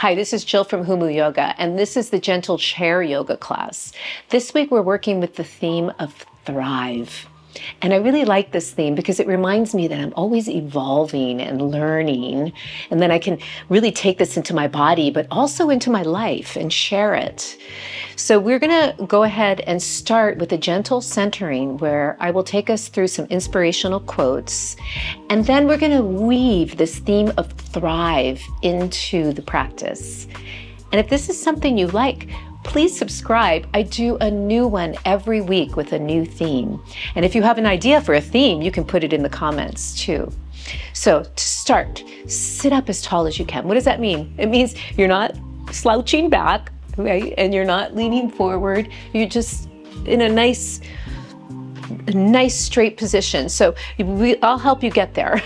Hi, this is Jill from Humu Yoga, and this is the Gentle Chair Yoga class. This week we're working with the theme of thrive. And I really like this theme because it reminds me that I'm always evolving and learning, and then I can really take this into my body, but also into my life and share it. So we're going to go ahead and start with a gentle centering where I will take us through some inspirational quotes, and then we're going to weave this theme of thrive into the practice. And if this is something you like, please subscribe. I do a new one every week with a new theme. And if you have an idea for a theme, you can put it in the comments too. So to start, sit up as tall as you can. What does that mean? It means you're not slouching back, right? And you're not leaning forward. You're just in a nice straight position. So I'll help you get there.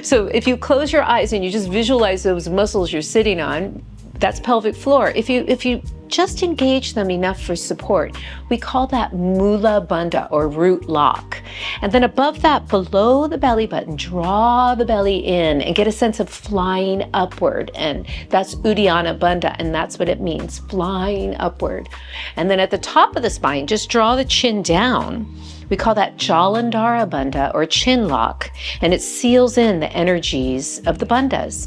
So if you close your eyes and you just visualize those muscles you're sitting on, that's pelvic floor. If you just engage them enough for support, we call that Mula Bandha or root lock. And then above that, below the belly button, draw the belly in and get a sense of flying upward. And that's Uddiyana Bandha, and that's what it means, flying upward. And then at the top of the spine, just draw the chin down. We call that Jalandhara Bandha or chin lock, and it seals in the energies of the bandhas.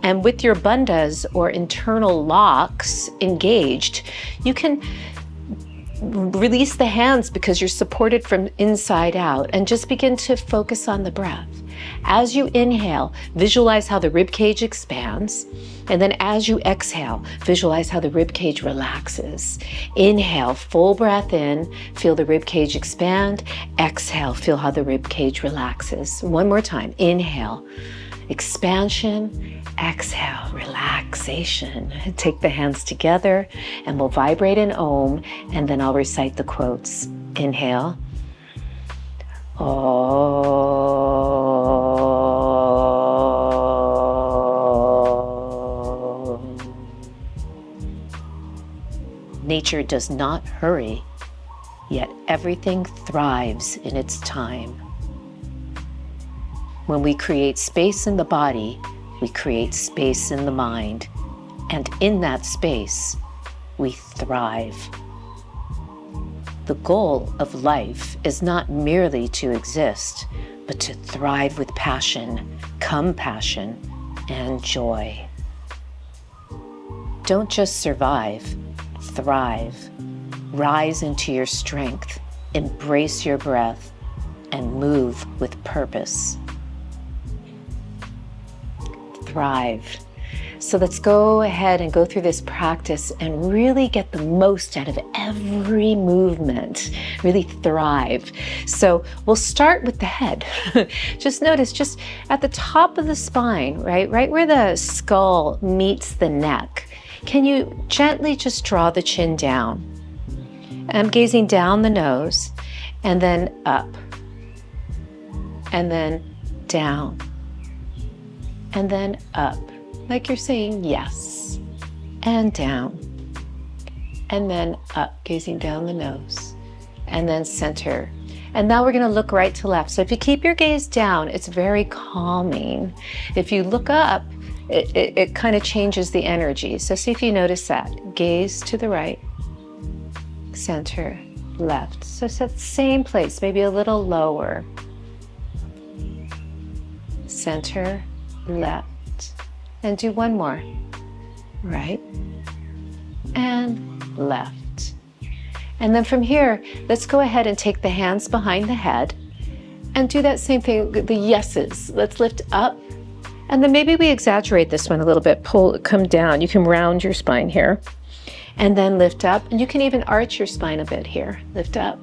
And with your bandhas or internal locks engaged, you can release the hands because you're supported from inside out and just begin to focus on the breath. As you inhale, visualize how the rib cage expands. And then as you exhale, visualize how the rib cage relaxes. Inhale, full breath in, feel the rib cage expand. Exhale, feel how the rib cage relaxes. One more time, inhale, expansion, exhale, relaxation. Take the hands together and we'll vibrate an Om, and then I'll recite the quotes. Inhale. Om. Nature does not hurry, yet everything thrives in its time. When we create space in the body, we create space in the mind, and in that space, we thrive. The goal of life is not merely to exist, but to thrive with passion, compassion, and joy. Don't just survive, thrive. Rise into your strength, embrace your breath, and move with purpose. Thrive. So let's go ahead and go through this practice and really get the most out of every movement, really thrive. So we'll start with the head. Just notice, just at the top of the spine, right where the skull meets the neck, can you gently just draw the chin down? I'm gazing down the nose, and then up, and then down, and then up, like you're saying yes, and down, and then up, gazing down the nose, and then center. And now we're going to look right to left. So if you keep your gaze down, it's very calming. If you look up, it kind of changes the energy. So see if you notice that. Gaze to the right, center, left. So it's that same place, maybe a little lower. Center, left. And do one more. Right and left. And then from here, let's go ahead and take the hands behind the head and do that same thing, the yeses. Let's lift up. And then maybe we exaggerate this one a little bit. Come down. You can round your spine here. And then lift up. And you can even arch your spine a bit here. Lift up.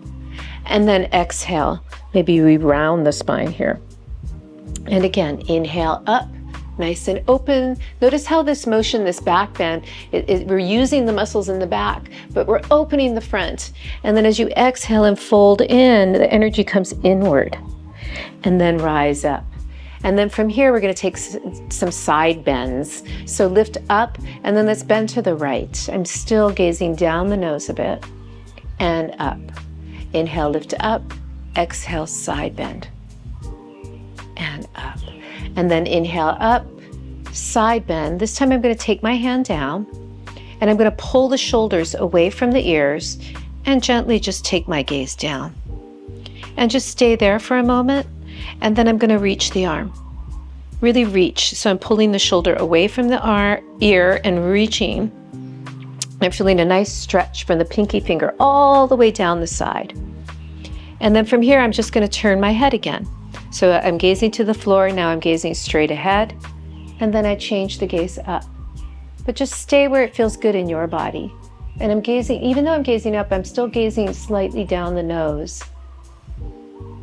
And then exhale. Maybe we round the spine here. And again, inhale up. Nice and open. Notice how this motion, this back bend, we're using the muscles in the back, but we're opening the front. And then as you exhale and fold in, the energy comes inward. And then rise up. And then from here, we're going to take some side bends. So lift up, and then let's bend to the right. I'm still gazing down the nose a bit, and up. Inhale, lift up. Exhale, side bend. And up. And then inhale up, side bend. This time I'm going to take my hand down and I'm going to pull the shoulders away from the ears and gently just take my gaze down. And just stay there for a moment, and then I'm going to reach the arm. Really reach. So I'm pulling the shoulder away from the ear and reaching. I'm feeling a nice stretch from the pinky finger all the way down the side. And then from here, I'm just going to turn my head again. So I'm gazing to the floor. Now I'm gazing straight ahead. And then I change the gaze up. But just stay where it feels good in your body. And I'm gazing, even though I'm gazing up, I'm still gazing slightly down the nose.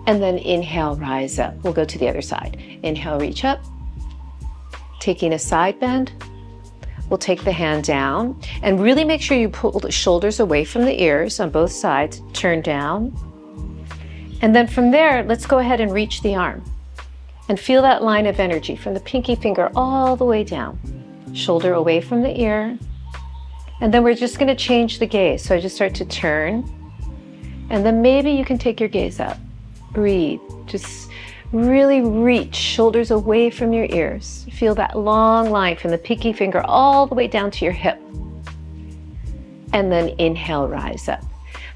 And then inhale, rise up. We'll go to the other side. Inhale, reach up. Taking a side bend. We'll take the hand down and really make sure you pull the shoulders away from the ears on both sides. Turn down. And then from there, let's go ahead and reach the arm. And feel that line of energy from the pinky finger all the way down. Shoulder away from the ear. And then we're just going to change the gaze. So I just start to turn. And then maybe you can take your gaze up. Breathe. Just really reach, shoulders away from your ears. Feel that long line from the pinky finger all the way down to your hip. And then inhale, rise up.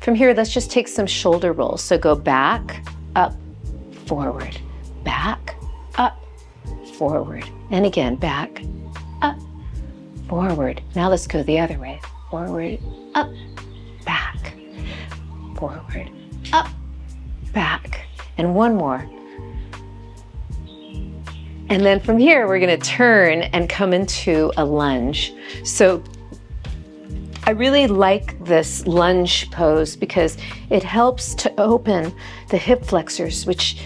From here, let's just take some shoulder rolls. So go back, up, forward, back, up, forward. And again, back, up, forward. Now let's go the other way. Forward, up, back, forward, up, back. And one more. And then from here, we're going to turn and come into a lunge. So I really like this lunge pose because it helps to open the hip flexors, which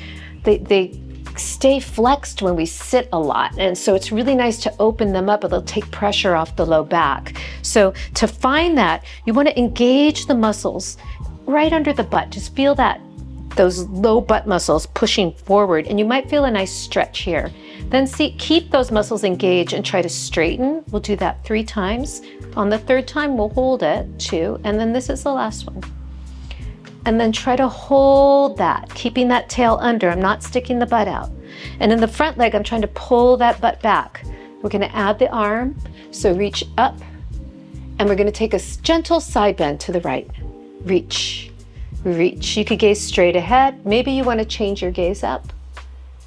they stay flexed when we sit a lot. And so it's really nice to open them up. It'll take pressure off the low back. So to find that, you want to engage the muscles right under the butt. Just feel those low butt muscles pushing forward, and you might feel a nice stretch here. Then keep those muscles engaged and try to straighten. We'll do that 3 times. On the 3rd time, we'll hold it, 2, and then this is the last one. And then try to hold that, keeping that tail under. I'm not sticking the butt out. And in the front leg, I'm trying to pull that butt back. We're going to add the arm, so reach up, and we're going to take a gentle side bend to the right. Reach. Reach. You could gaze straight ahead. Maybe you want to change your gaze up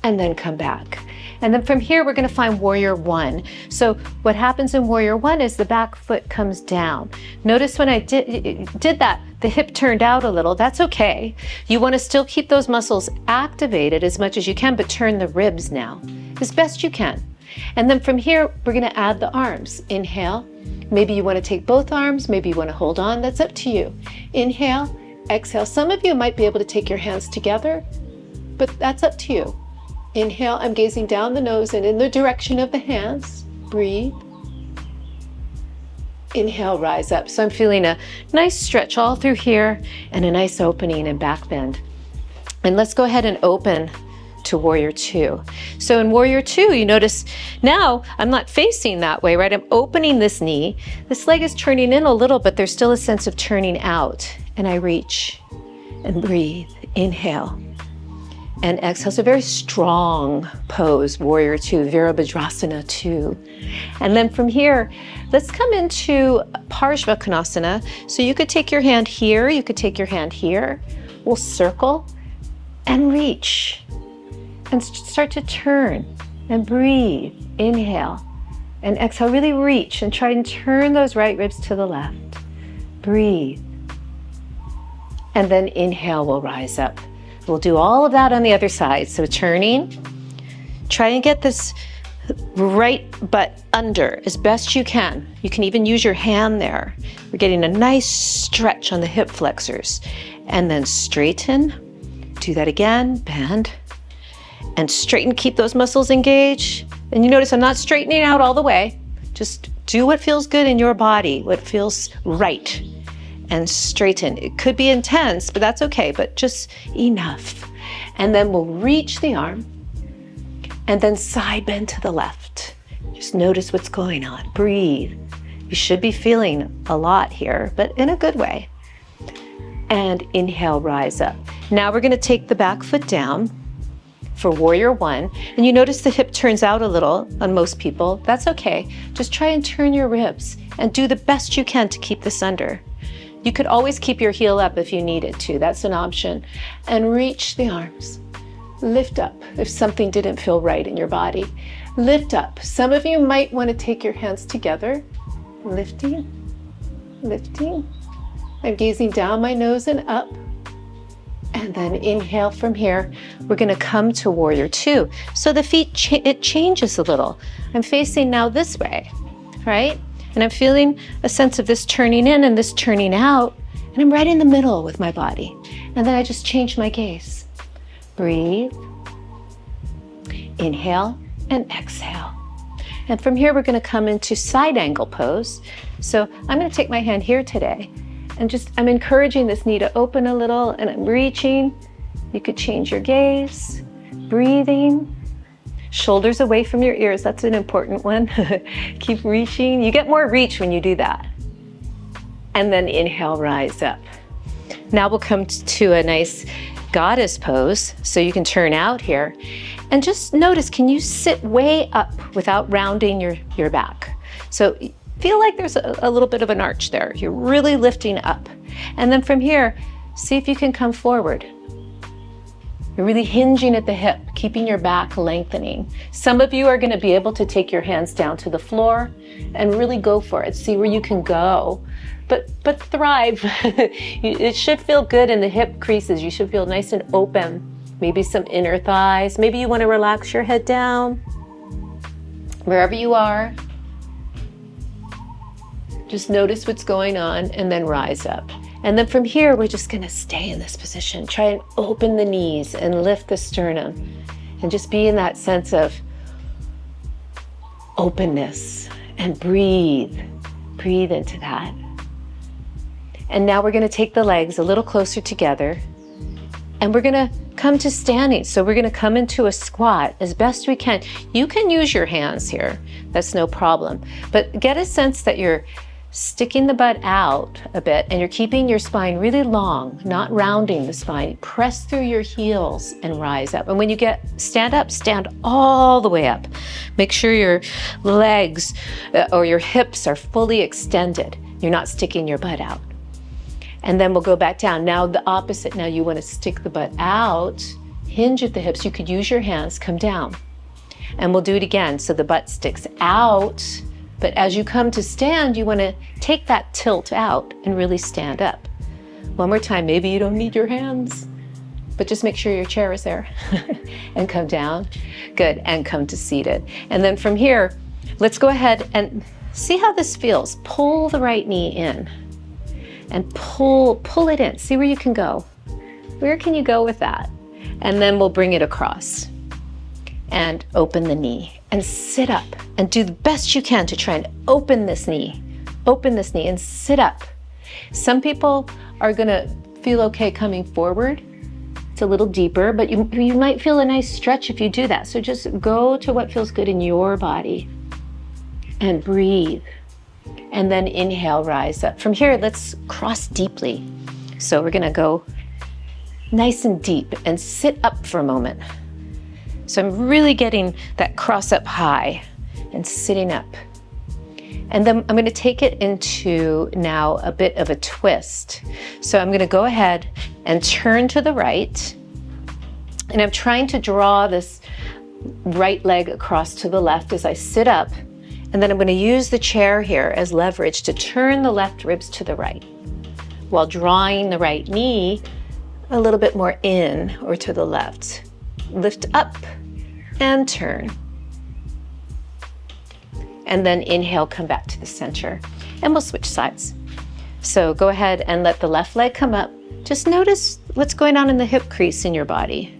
and then come back. And then from here, we're going to find Warrior 1. So what happens in Warrior 1 is the back foot comes down. Notice when I did that, the hip turned out a little. That's okay. You want to still keep those muscles activated as much as you can, but turn the ribs now as best you can. And then from here, we're going to add the arms. Inhale. Maybe you want to take both arms. Maybe you want to hold on. That's up to you. Inhale. Exhale. Some of you might be able to take your hands together, but that's up to you. Inhale, I'm gazing down the nose and in the direction of the hands. Breathe. Inhale, rise up. So I'm feeling a nice stretch all through here and a nice opening and back bend. And let's go ahead and open to Warrior 2. So in Warrior 2, you notice now I'm not facing that way, right? I'm opening this knee. This leg is turning in a little, but there's still a sense of turning out. And I reach and breathe. Inhale and exhale. So very strong pose, Warrior 2, Virabhadrasana 2. And then from here, let's come into Parshvakonasana. So you could take your hand here, you could take your hand here. We'll circle and reach and start to turn and breathe. Inhale and exhale. Really reach and try and turn those right ribs to the left. Breathe. And then inhale, we'll rise up. We'll do all of that on the other side. So turning, try and get this right butt under as best you can. You can even use your hand there. We're getting a nice stretch on the hip flexors. And then straighten, do that again, bend, and straighten, keep those muscles engaged. And you notice I'm not straightening out all the way. Just do what feels good in your body, what feels right. And straighten. It could be intense, but that's okay, but just enough. And then we'll reach the arm and then side bend to the left. Just notice what's going on. Breathe. You should be feeling a lot here, but in a good way. And inhale, rise up. Now we're going to take the back foot down for warrior one, and you notice the hip turns out a little on most people, that's okay. Just try and turn your ribs and do the best you can to keep this under. You could always keep your heel up if you needed to, that's an option. And reach the arms. Lift up if something didn't feel right in your body. Lift up. Some of you might want to take your hands together. Lifting, lifting. I'm gazing down my nose and up. And then inhale from here. We're going to come to warrior two. So the feet, it changes a little. I'm facing now this way, right? And I'm feeling a sense of this turning in and this turning out. And I'm right in the middle with my body. And then I just change my gaze. Breathe. Inhale and exhale. And from here, we're going to come into side angle pose. So I'm going to take my hand here today. And I'm encouraging this knee to open a little, and I'm reaching. You could change your gaze, breathing, shoulders away from your ears. That's an important one. Keep reaching. You get more reach when you do that. And then inhale, rise up. Now we'll come to a nice goddess pose. So you can turn out here and just notice, can you sit way up without rounding your back? So feel like there's a little bit of an arch there. You're really lifting up. And then from here, see if you can come forward. You're really hinging at the hip, keeping your back lengthening. Some of you are going to be able to take your hands down to the floor and really go for it. See where you can go. But thrive. It should feel good in the hip creases. You should feel nice and open. Maybe some inner thighs. Maybe you want to relax your head down. Wherever you are. Just notice what's going on and then rise up. And then from here, we're just going to stay in this position. Try and open the knees and lift the sternum. And just be in that sense of openness. And breathe. Breathe into that. And now we're going to take the legs a little closer together. And we're going to come to standing. So we're going to come into a squat as best we can. You can use your hands here. That's no problem. But get a sense that you're sticking the butt out a bit and you're keeping your spine really long, not rounding the spine. Press through your heels and rise up. And when you stand up, stand all the way up. Make sure your legs or your hips are fully extended. You're not sticking your butt out. And then we'll go back down. Now the opposite. Now you want to stick the butt out, hinge at the hips. You could use your hands, come down. And we'll do it again. So the butt sticks out. But as you come to stand, you want to take that tilt out and really stand up. One more time. Maybe you don't need your hands, but just make sure your chair is there. And come down. Good. And come to seated. And then from here, let's go ahead and see how this feels. Pull the right knee in. And pull it in. See where you can go. Where can you go with that? And then we'll bring it across. And open the knee. And sit up. And do the best you can to try and open this knee. Open this knee and sit up. Some people are going to feel okay coming forward. It's a little deeper, but you might feel a nice stretch if you do that. So just go to what feels good in your body. And breathe. And then inhale, rise up. From here, let's cross deeply. So we're going to go nice and deep and sit up for a moment. So I'm really getting that cross up high and sitting up. And then I'm going to take it into now a bit of a twist. So I'm going to go ahead and turn to the right. And I'm trying to draw this right leg across to the left as I sit up. And then I'm going to use the chair here as leverage to turn the left ribs to the right while drawing the right knee a little bit more in or to the left. Lift up and turn. And then inhale, come back to the center. And we'll switch sides. So go ahead and let the left leg come up. Just notice what's going on in the hip crease in your body.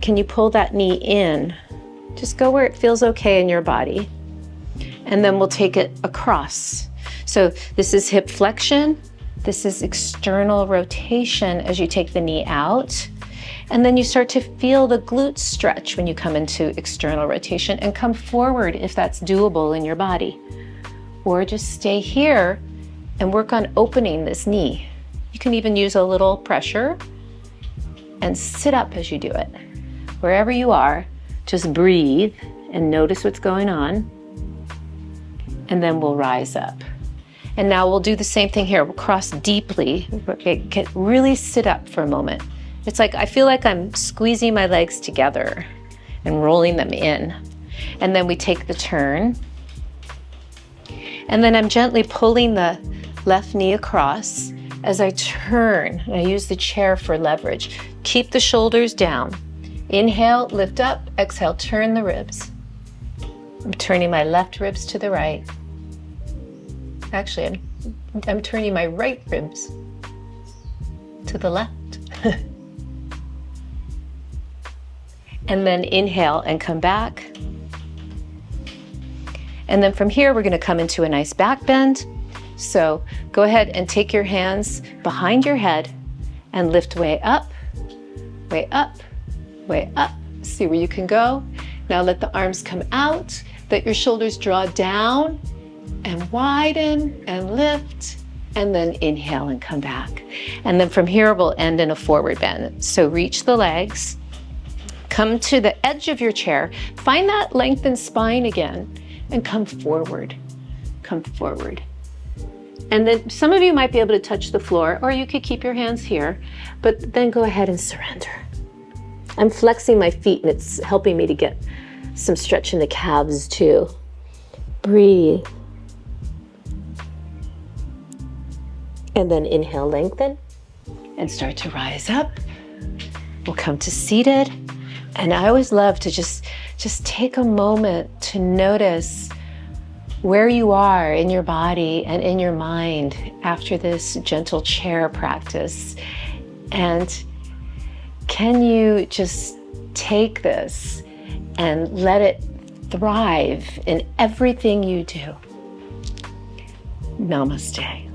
Can you pull that knee in? Just go where it feels okay in your body. And then we'll take it across. So this is hip flexion. This is external rotation as you take the knee out. And then you start to feel the glutes stretch when you come into external rotation and come forward if that's doable in your body. Or just stay here and work on opening this knee. You can even use a little pressure and sit up as you do it. wherever you are, just breathe and notice what's going on. And then we'll rise up. And now we'll do the same thing here. We'll cross deeply. Really sit up for a moment. It's like, I feel like I'm squeezing my legs together and rolling them in. And then we take the turn. And then I'm gently pulling the left knee across as I turn. And I use the chair for leverage. Keep the shoulders down. Inhale, lift up. Exhale, turn the ribs. I'm turning my left ribs to the right. Actually, I'm turning my right ribs to the left. And then inhale and come back. And then from here, we're going to come into a nice back bend. So go ahead and take your hands behind your head and lift way up, way up, way up. See where you can go. Now let the arms come out. Let your shoulders draw down and widen and lift, and then inhale and come back. And then from here, we'll end in a forward bend. So reach the legs, come to the edge of your chair, find that lengthened spine again, and come forward, come forward. And then some of you might be able to touch the floor, or you could keep your hands here, but then go ahead and surrender. I'm flexing my feet and it's helping me to get some stretch in the calves too. Breathe. And then inhale, lengthen, and start to rise up. We'll come to seated. And I always love to just take a moment to notice where you are in your body and in your mind after this gentle chair practice. And can you just take this and let it thrive in everything you do? Namaste.